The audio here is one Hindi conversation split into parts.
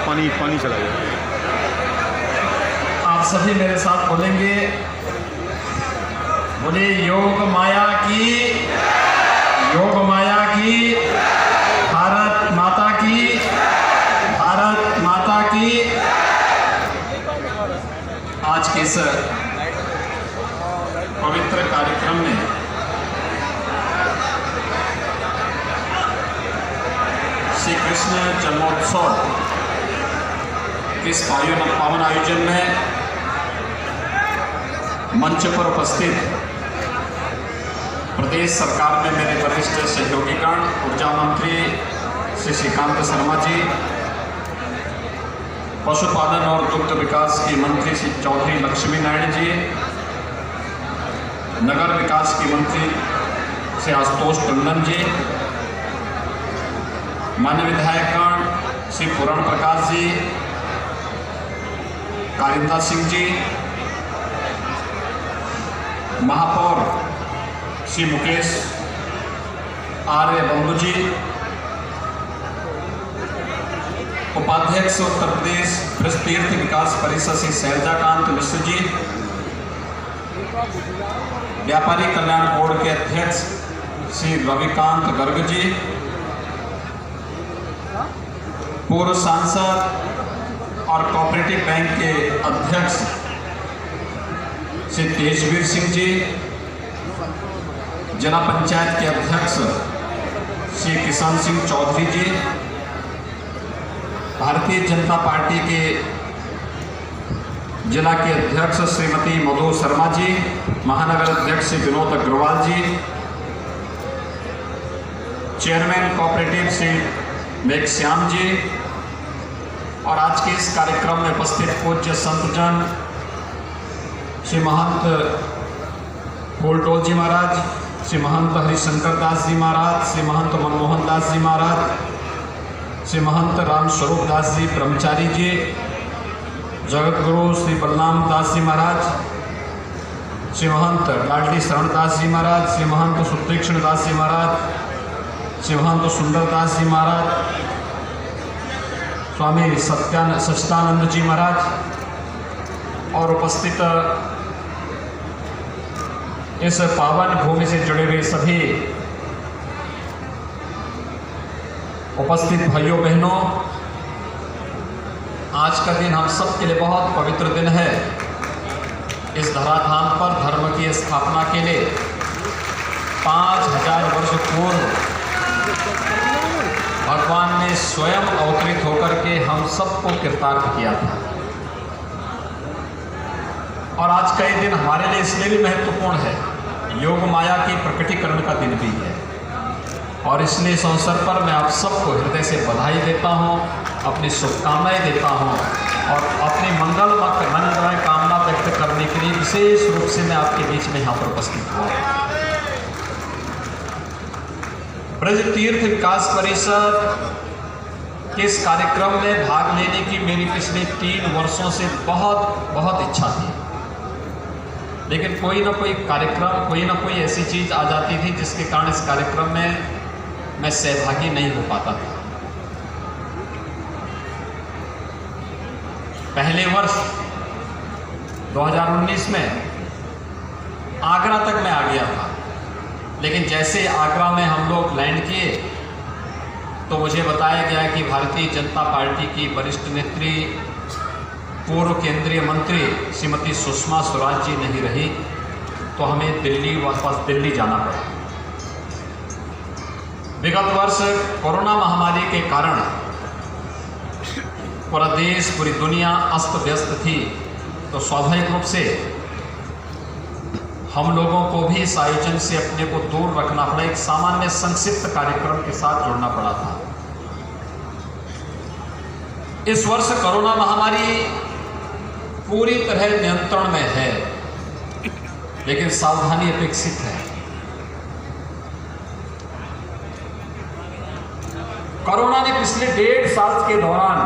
पानी पानी चला गया। आप सभी मेरे साथ बोलेंगे, बोले योग माया की, योग माया की, भारत माता की, भारत माता की। आज के इस पवित्र कार्यक्रम में श्री कृष्ण जन्मोत्सव के इस पावन आयोजन में मंच पर उपस्थित प्रदेश सरकार में मेरे वरिष्ठ सहयोगीगण, ऊर्जा मंत्री श्री श्रीकांत शर्मा जी, पशुपालन और दुग्ध विकास के मंत्री श्री चौधरी लक्ष्मी नारायण जी, नगर विकास के मंत्री श्री आशुतोष टंडन जी, मान्य विधायकगण श्री पूरण प्रकाश जी, कारिंदा सिंह जी, महापौर श्री मुकेश आर्य बंधु जी, उपाध्यक्ष उत्तर प्रदेश ब्रज तीर्थ विकास परिषद श्री शैलजाकांत मिश्र जी, व्यापारी कल्याण बोर्ड के अध्यक्ष श्री रविकांत गर्ग जी, पूर्व सांसद और कोऑपरेटिव बैंक के अध्यक्ष श्री तेजवीर सिंह जी, जिला पंचायत के अध्यक्ष श्री किशन सिंह चौधरी जी, भारतीय जनता पार्टी के जिला के अध्यक्ष श्रीमती मधु शर्मा जी, महानगर अध्यक्ष श्री विनोद अग्रवाल जी, चेयरमैन कोऑपरेटिव श्री मेघश्याम जी, और आज के इस कार्यक्रम में उपस्थित पूज्य संतजन श्री महंत फूलटोल जी महाराज, श्री महंत हरिशंकर दास जी महाराज, श्री महंत मनमोहन दास जी महाराज, श्री महंत राम स्वरूप दास जी ब्रह्मचारी जी, जगत गुरु श्री बलराम दास जी महाराज, श्री महंत लाडली शरण दास जी महाराज, श्री महंत सुतीक्षण दास जी महाराज, श्री महंत सुंदर दास जी महाराज, स्वामी सच्चिदानंद जी महाराज, और उपस्थित इस पावन भूमि से जुड़े हुए सभी उपस्थित भाइयों बहनों, आज का दिन हम सब के लिए बहुत पवित्र दिन है। इस धराधाम पर धर्म की स्थापना के लिए 5000 वर्ष पूर्व भगवान ने स्वयं अवतरित होकर के हम सबको कृतार्थ किया था, और आज का ये दिन हमारे लिए इसलिए भी महत्वपूर्ण है, योग माया की प्रकटीकरण का दिन भी है, और इसलिए इस अवसर पर मैं आप सबको हृदय से बधाई देता हूं, अपनी शुभकामनाएं देता हूं, और अपनी मंगलमय कामना व्यक्त करने के लिए विशेष रूप से मैं आपके बीच में यहाँ पर उपस्थित हुआ। ब्रज तीर्थ विकास परिषद के इस कार्यक्रम में भाग लेने की मेरी पिछले 3 वर्षों से बहुत इच्छा थी, लेकिन कोई ना कोई कार्यक्रम, कोई ना कोई ऐसी चीज़ आ जाती थी जिसके कारण इस कार्यक्रम में मैं सहभागी नहीं हो पाता था। पहले वर्ष 2019 में आगरा तक मैं आ गया था, लेकिन जैसे आगरा में हम लोग लैंड किए तो मुझे बताया गया कि भारतीय जनता पार्टी की वरिष्ठ नेत्री, पूर्व केंद्रीय मंत्री श्रीमती सुषमा स्वराज जी नहीं रही, तो हमें वापस दिल्ली जाना पड़ा। विगत वर्ष कोरोना महामारी के कारण पूरा देश, पूरी दुनिया अस्त व्यस्त थी, तो स्वाभाविक रूप से हम लोगों को भी इस आयोजन से अपने को दूर रखना पड़ा, एक सामान्य संक्षिप्त कार्यक्रम के साथ जुड़ना पड़ा था। इस वर्ष कोरोना महामारी पूरी तरह नियंत्रण में है, लेकिन सावधानी अपेक्षित है। कोरोना ने पिछले 1.5 साल के दौरान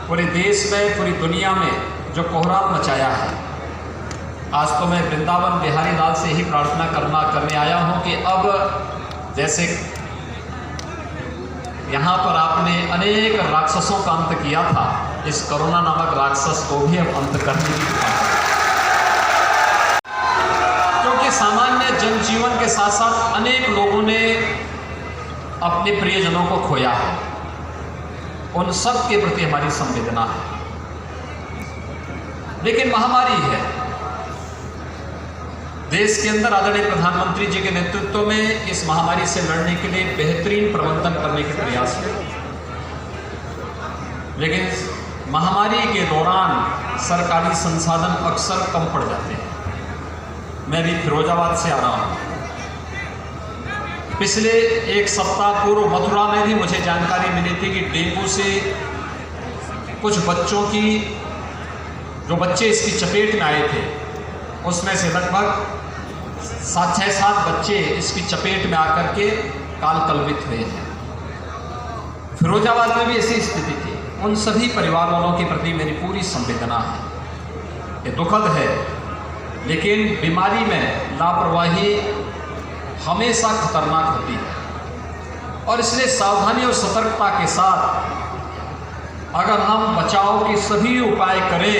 पूरे देश में, पूरी दुनिया में जो कोहराम मचाया है, आज तो मैं वृंदावन बिहारी लाल से ही प्रार्थना करने आया हूं कि अब जैसे यहाँ पर आपने अनेक राक्षसों का अंत किया था, इस कोरोना नामक राक्षस को भी अब अंत करने की कृपा करें। क्योंकि सामान्य जनजीवन के साथ साथ अनेक लोगों ने अपने प्रियजनों को खोया है, उन सब के प्रति हमारी संवेदना है। लेकिन महामारी है, देश के अंदर आदरणीय प्रधानमंत्री जी के नेतृत्व में इस महामारी से लड़ने के लिए बेहतरीन प्रबंधन करने के प्रयास हुए, लेकिन महामारी के दौरान सरकारी संसाधन अक्सर कम पड़ जाते हैं। मैं भी फिरोजाबाद से आ रहा हूँ। पिछले एक सप्ताह पूर्व मथुरा में भी मुझे जानकारी मिली थी कि डेंगू से कुछ बच्चों की, जो बच्चे इसकी चपेट में आए थे, उसमें से लगभग 6-7 बच्चे इसकी चपेट में आकर के काल कलवित हुए हैं। फिरोजाबाद में भी ऐसी स्थिति थी। उन सभी परिवार वालों के प्रति मेरी पूरी संवेदना है। ये दुखद है, लेकिन बीमारी में लापरवाही हमेशा खतरनाक होती है और इसलिए सावधानी और सतर्कता के साथ अगर हम बचाव के सभी उपाय करें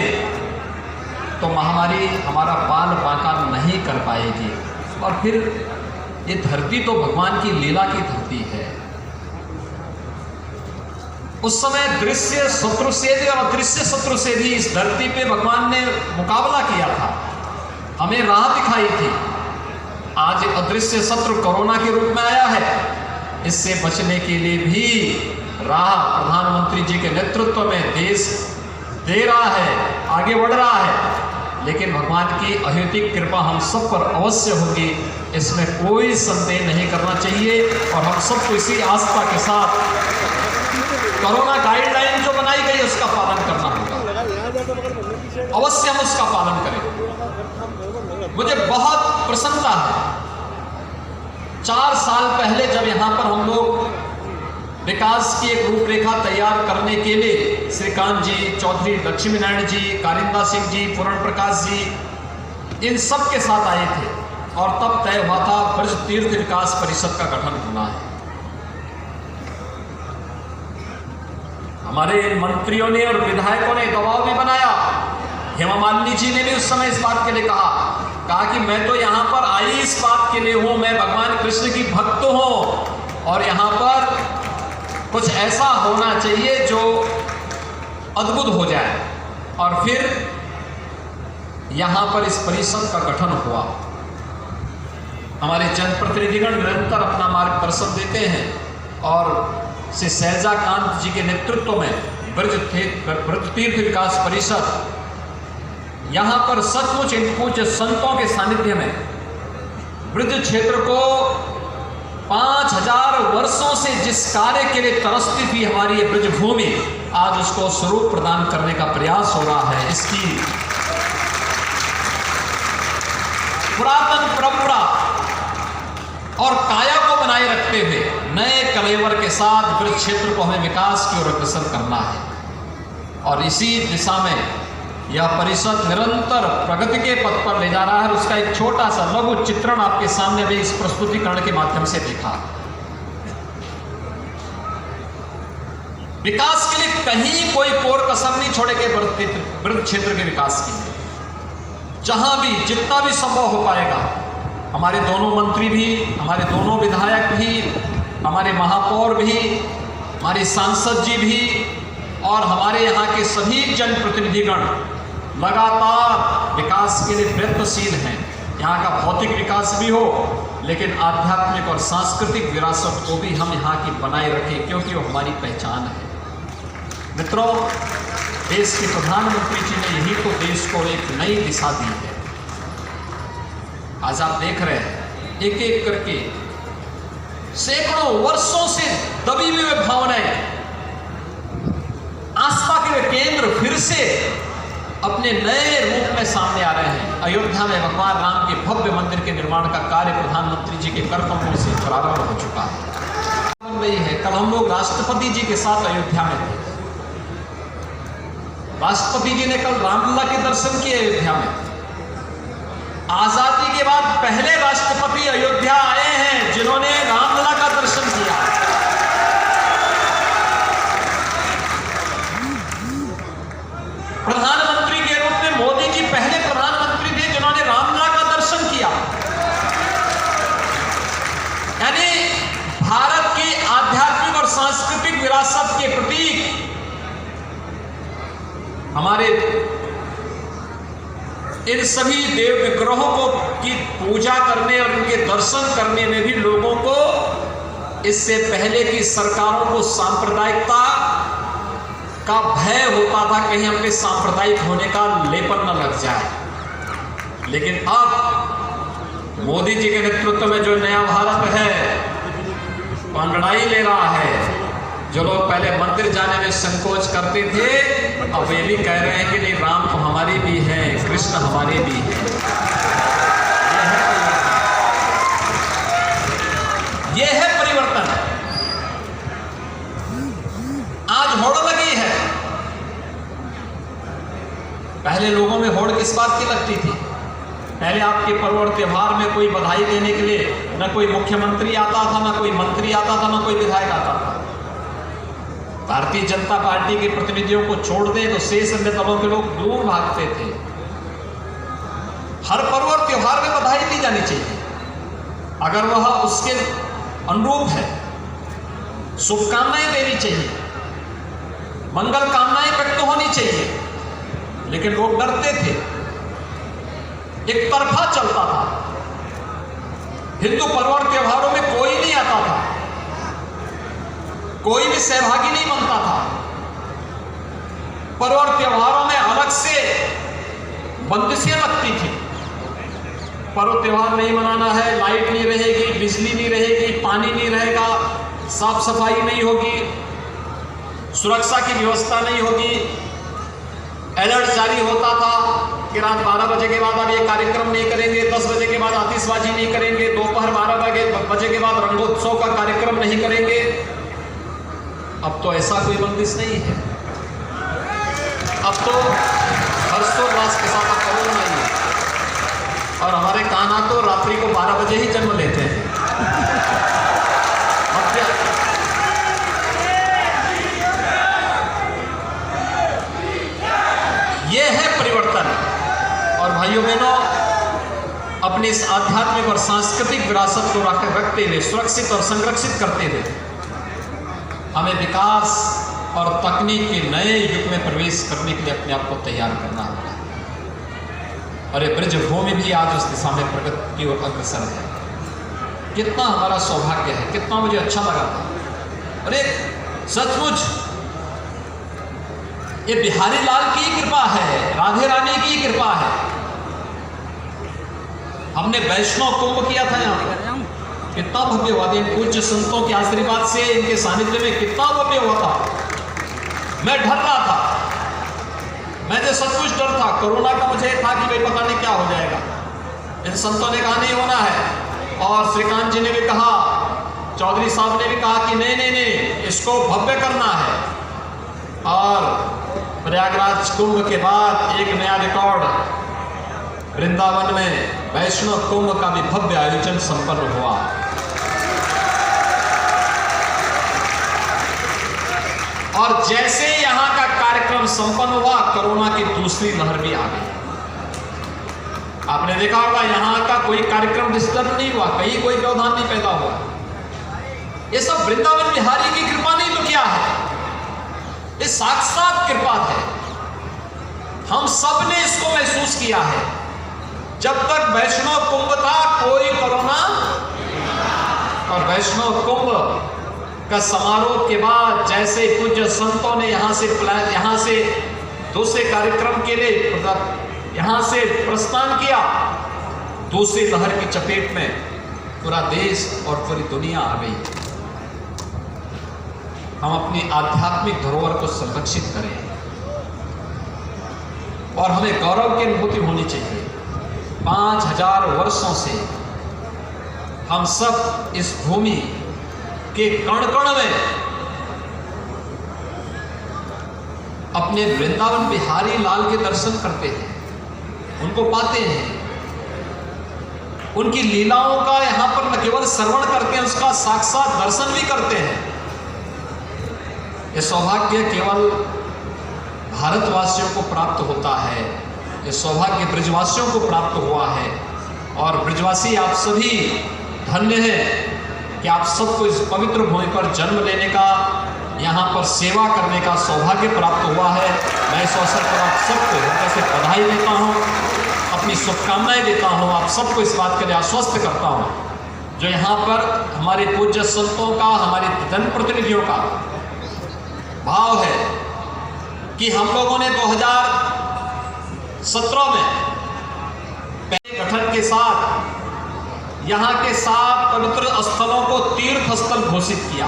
तो महामारी हमारा बाल बांका नहीं कर पाएगी। और फिर ये धरती तो भगवान की लीला की धरती है। उस समय दृश्य शत्रु से भी और अदृश्य शत्रु से भी इस धरती पे भगवान ने मुकाबला किया था, हमें राह दिखाई थी। आज अदृश्य शत्रु कोरोना के रूप में आया है, इससे बचने के लिए भी राह प्रधानमंत्री जी के नेतृत्व में देश दे रहा है, आगे बढ़ रहा है। लेकिन भगवान की अहेतुक कृपा हम सब पर अवश्य होगी, इसमें कोई संदेह नहीं करना चाहिए। और हम सबको इसी आस्था के साथ कोरोना गाइडलाइन जो बनाई गई उसका पालन करना होगा, अवश्य हम उसका पालन करें। मुझे बहुत प्रसन्नता है, 4 साल पहले जब यहाँ पर हम लोग विकास की एक रूपरेखा तैयार करने के लिए श्रीकांत जी, चौधरी लक्ष्मी नारायण जी, कारिंदा सिंह जी, पूर्ण प्रकाश जी, इन सब के साथ आए थे और तब तय हुआ था ब्रज तीर्थ विकास परिषद का गठन होना है। हमारे मंत्रियों ने और विधायकों ने दबाव भी बनाया। हेमा मालिनी जी ने भी उस समय इस बात के लिए कहा कि मैं तो यहाँ पर आई इस बात के लिए हूँ, मैं भगवान कृष्ण की भक्त हूँ और यहाँ पर कुछ ऐसा होना चाहिए जो अद्भुत हो जाए। और फिर यहाँ पर इस परिषद का गठन हुआ। हमारे जनप्रतिनिधिगण निरंतर अपना मार्गदर्शन देते हैं और श्री सैजा कांत जी के नेतृत्व में ब्रज तीर्थ विकास परिषद यहाँ पर सचमुच इन पूज्य संतों के सानिध्य में ब्रज क्षेत्र को 5000 वर्षों से जिस कार्य के लिए तरसती थी हमारी ये ब्रज भूमि, आज उसको स्वरूप प्रदान करने का प्रयास हो रहा है। इसकी पुरातन परंपरा और काया को बनाए रखते हुए नए कलेवर के साथ ब्रज क्षेत्र को हमें विकास की ओर अग्रसर करना है और इसी दिशा में यह परिषद निरंतर प्रगति के पथ पर ले जा रहा है। उसका एक छोटा सा लघु चित्रण आपके सामने भी इस प्रस्तुतिकरण के माध्यम से देखा। विकास के लिए कहीं कोई कोर कसर नहीं छोड़ेंगे ब्रज क्षेत्र के विकास के लिए। जहां भी जितना भी संभव हो पाएगा, हमारे दोनों मंत्री भी, हमारे दोनों विधायक भी, हमारे महापौर भी, हमारे सांसद जी भी और हमारे यहाँ के सभी जनप्रतिनिधिगण लगातार विकास के लिए प्रयत्नशील हैं। यहाँ का भौतिक विकास भी हो, लेकिन आध्यात्मिक और सांस्कृतिक विरासत को भी हम यहाँ की बनाए रखें, क्योंकि वो हमारी पहचान है। मित्रों, देश के प्रधानमंत्री जी ने यही तो देश को एक नई दिशा दी है। आज आप देख रहे हैं एक एक करके सैकड़ों वर्षों से दबी हुई भावनाएं, आस्था के केंद्र फिर से अपने नए रूप में सामने आ रहे हैं। अयोध्या में भगवान राम के भव्य मंदिर के निर्माण का कार्य प्रधानमंत्री जी के कर कमलों से प्रारंभ हो चुका है। वही है, कल हम लोग राष्ट्रपति जी के साथ अयोध्या में थे। राष्ट्रपति जी ने कल रामलला के दर्शन किए अयोध्या में। आजादी के बाद पहले राष्ट्रपति अयोध्या आए हैं जिन्होंने रामलला का दर्शन किया। प्रधानमंत्री के रूप में मोदी जी पहले प्रधानमंत्री थे जिन्होंने रामलला का दर्शन किया। यानी भारत की आध्यात्मिक और सांस्कृतिक विरासत के प्रतीक हमारे इन सभी देव विग्रहों को की पूजा करने और उनके दर्शन करने में भी लोगों को इससे पहले की सरकारों को सांप्रदायिकता का भय होता था, कहीं अपने सांप्रदायिक होने का लेपन न लग जाए। लेकिन अब मोदी जी के नेतृत्व में जो नया भारत है अंगड़ाई ले रहा है। जो लोग पहले मंदिर जाने में संकोच करते थे अब ये भी कह रहे हैं कि नहीं, राम तो हमारे भी हैं, कृष्ण हमारे भी हैं। ये है परिवर्तन। आज होड़ लगी है। पहले लोगों में होड़ किस बात की लगती थी? पहले आपके पर्व और त्योहार में कोई बधाई देने के लिए न कोई मुख्यमंत्री आता था, न कोई मंत्री आता था, न कोई विधायक आता था। भारतीय जनता पार्टी के प्रतिनिधियों को छोड़ दें तो शेष अन्य दलों के लोग दूर भागते थे। हर पर्व और त्योहार में बधाई दी जानी चाहिए अगर वह उसके अनुरूप है। शुभकामनाएं देनी चाहिए, मंगल कामनाएं व्यक्त होनी चाहिए। लेकिन लोग डरते थे, एक तरफा चलता था। हिंदू पर्व और त्योहारों में कोई नहीं आता था, कोई भी सहभागी नहीं बनता था। पर्व और त्योहारों में अलग से बंदिशें लगती थी। पर्व त्योहार नहीं मनाना है, लाइट नहीं रहेगी, बिजली नहीं रहेगी, पानी नहीं रहेगा, साफ सफाई नहीं होगी, सुरक्षा की व्यवस्था नहीं होगी। अलर्ट जारी होता था कि रात 12 बजे के बाद अब ये कार्यक्रम नहीं करेंगे, 10 बजे के बाद आतिशबाजी नहीं करेंगे, दोपहर 12 बजे के बाद रंगोत्सव का कार्यक्रम नहीं करेंगे। अब तो ऐसा कोई बंदिश नहीं है। अब तो हर्षोल्लास के साथ आप करो नहीं है। और हमारे कान्हा तो रात्रि को 12 बजे ही जन्म लेते हैं। ये है परिवर्तन। और भाइयों बहनों, अपनी इस आध्यात्मिक और सांस्कृतिक विरासत को रखते हुए, सुरक्षित और संरक्षित करते हुए हमें विकास और तकनीक के नए युग में प्रवेश करने के लिए अपने आप को तैयार करना होगा। और ये ब्रजभूमि भी आज उस दिशा में प्रगति की ओर अग्रसर है। कितना हमारा सौभाग्य है, कितना मुझे अच्छा लगा था। अरे सचमुच ये बिहारी लाल की कृपा है, राधे रानी की कृपा है। हमने वैष्णव कुंभ किया था यहाँ पर, कितना भव्य हुआ था। इन पूज्य संतों के आशीर्वाद से, इनके सानिध्य में कितना भव्य हुआ था। मैं डर रहा था, मैं जो सचमुच डर था। कोरोना का मुझे था कि भाई पता नहीं क्या हो जाएगा। इन संतों ने कहा नहीं होना है, और श्रीकांत जी ने भी कहा, चौधरी साहब ने भी कहा कि नहीं नहीं नहीं, इसको भव्य करना है। और प्रयागराज कुंभ के बाद एक नया रिकॉर्ड वृंदावन में वैष्णव कुंभ का भी भव्य आयोजन संपन्न हुआ। और जैसे यहाँ का कार्यक्रम संपन्न हुआ, कोरोना की दूसरी लहर भी आ गई। आपने देखा होगा यहाँ का कोई कार्यक्रम डिस्टर्ब नहीं हुआ, कहीं कोई व्यवधान नहीं पैदा हुआ। ये सब वृंदावन बिहारी की कृपा नहीं तो क्या है? ये साक्षात कृपा है। हम सब ने इसको महसूस किया है। जब तक वैष्णव कुंभ था कोई कोरोना, और वैष्णव कुंभ का समारोह के बाद जैसे पूज्य संतों ने यहाँ से दूसरे कार्यक्रम के लिए यहाँ से प्रस्थान किया, दूसरी लहर की चपेट में पूरा देश और पूरी दुनिया आ गई। हम अपनी आध्यात्मिक धरोहर को संरक्षित करें और हमें गौरव की अनुभूति होनी चाहिए। 5000 वर्षों से हम सब इस भूमि के कण कण में अपने वृंदावन बिहारी लाल के दर्शन करते हैं, उनको पाते हैं, उनकी लीलाओं का यहाँ पर न केवल श्रवण करते हैं, उसका साक्षात दर्शन भी करते हैं। ये सौभाग्य केवल भारतवासियों को प्राप्त होता है, ये सौभाग्य ब्रजवासियों को प्राप्त हुआ है। और ब्रजवासी आप सभी धन्य हैं कि आप सबको इस पवित्र भूमि पर जन्म लेने का, यहाँ पर सेवा करने का सौभाग्य प्राप्त हुआ है। मैं इस अवसर पर आप सबको हृदय से बधाई देता हूँ, अपनी शुभकामनाएं देता हूँ, आप सबको इस बात के लिए आश्वस्त करता हूँ जो यहाँ पर हमारे पूज्य संतों का, हमारे जनप्रतिनिधियों का भाव है कि हम लोगों ने 2017 में पहले गठन के साथ यहाँ के 7 पवित्र स्थलों को तीर्थ स्थल घोषित किया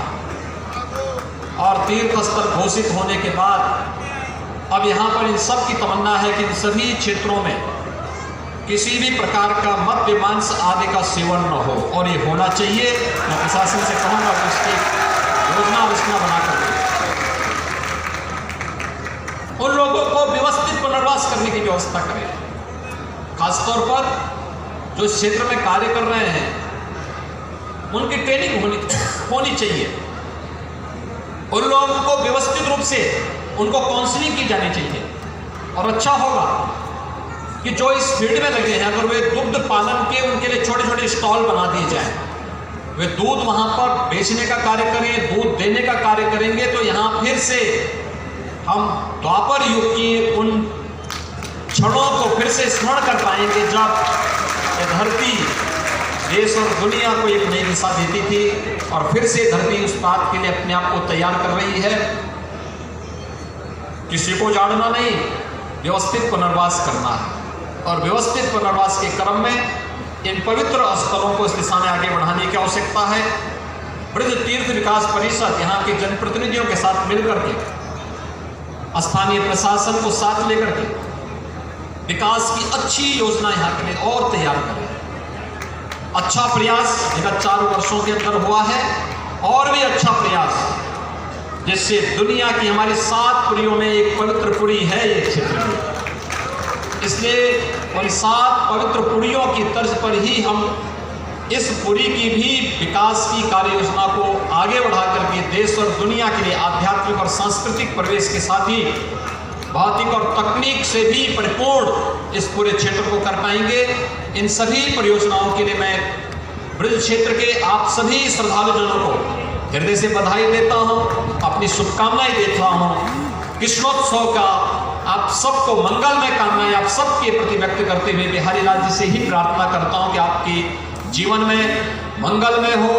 और तीर्थ स्थल घोषित होने के बाद अब यहाँ पर इन सब की तमन्ना है कि इन सभी क्षेत्रों में किसी भी प्रकार का मद्य मांस आदि का सेवन न हो, और ये होना चाहिए। मैं प्रशासन से कहूँगा कि इसकी योजना रचना बना कर उन लोगों को व्यवस्थित पुनर्वास करने की व्यवस्था करें। खासतौर पर जो इस क्षेत्र में कार्य कर रहे हैं उनकी ट्रेनिंग होनी चाहिए। उन लोगों को व्यवस्थित रूप से उनको काउंसलिंग की जानी चाहिए। और अच्छा होगा कि जो इस फील्ड में लगे हैं, अगर वे दुग्ध पालन के उनके लिए छोटे छोटे स्टॉल बना दिए जाए, वे दूध वहां पर बेचने का कार्य करें, दूध देने का कार्य करेंगे, तो यहाँ फिर से हम द्वापर युग की उन क्षणों को फिर से स्मरण कर पाएंगे जब ये धरती देश और दुनिया को एक नई दिशा देती थी, और फिर से धरती उस बात के लिए अपने आप को तैयार कर रही है। किसी को जानना नहीं, व्यवस्थित पुनर्वास करना है। और व्यवस्थित पुनर्वास के क्रम में इन पवित्र स्थलों को इस दिशा में आगे बढ़ाने की आवश्यकता है। ब्रज तीर्थ विकास परिषद यहाँ के जनप्रतिनिधियों के साथ मिलकर के, स्थानीय प्रशासन को साथ लेकर के विकास की अच्छी योजना यहाँ के लिए और तैयार करें। अच्छा प्रयास विगत 4 वर्षों के अंदर हुआ है, और भी अच्छा प्रयास जिससे दुनिया की हमारी 7 पुरियों में एक पवित्र पुरी है ये क्षेत्र। इसलिए उन 7 पवित्र पुरियों की तर्ज पर ही हम इस पुरी की भी विकास की कार्य योजना को आगे बढ़ा करके देश और दुनिया के लिए आध्यात्मिक और सांस्कृतिक प्रवेश के साथ ही भौतिक और तकनीक से भी परिपूर्ण इस पूरे क्षेत्र को कर पाएंगे। इन सभी परियोजनाओं के लिए मैं ब्रज क्षेत्र के आप सभी श्रद्धालुजनों को हृदय से बधाई देता हूँ, अपनी शुभकामनाएं देता हूँ। कृष्णोत्सव का आप सबको मंगलमय कामनाएं आप सबके प्रति व्यक्त करते हुए बिहारी लाल जी से ही प्रार्थना करता हूँ कि आपके जीवन में मंगलमय हो,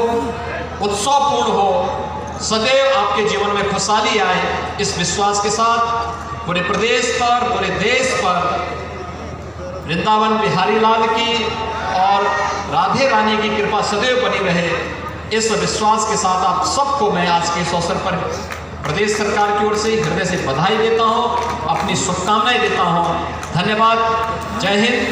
उत्सवपूर्ण हो, सदैव आपके जीवन में खुशहाली आए। इस विश्वास के साथ पूरे प्रदेश पर, पूरे देश पर वृंदावन बिहारी लाल की और राधे रानी की कृपा सदैव बनी रहे, इस विश्वास के साथ आप सबको मैं आज के इस अवसर पर प्रदेश सरकार की ओर से हृदय से बधाई देता हूं, अपनी शुभकामनाएं देता हूं। धन्यवाद। जय हिंद।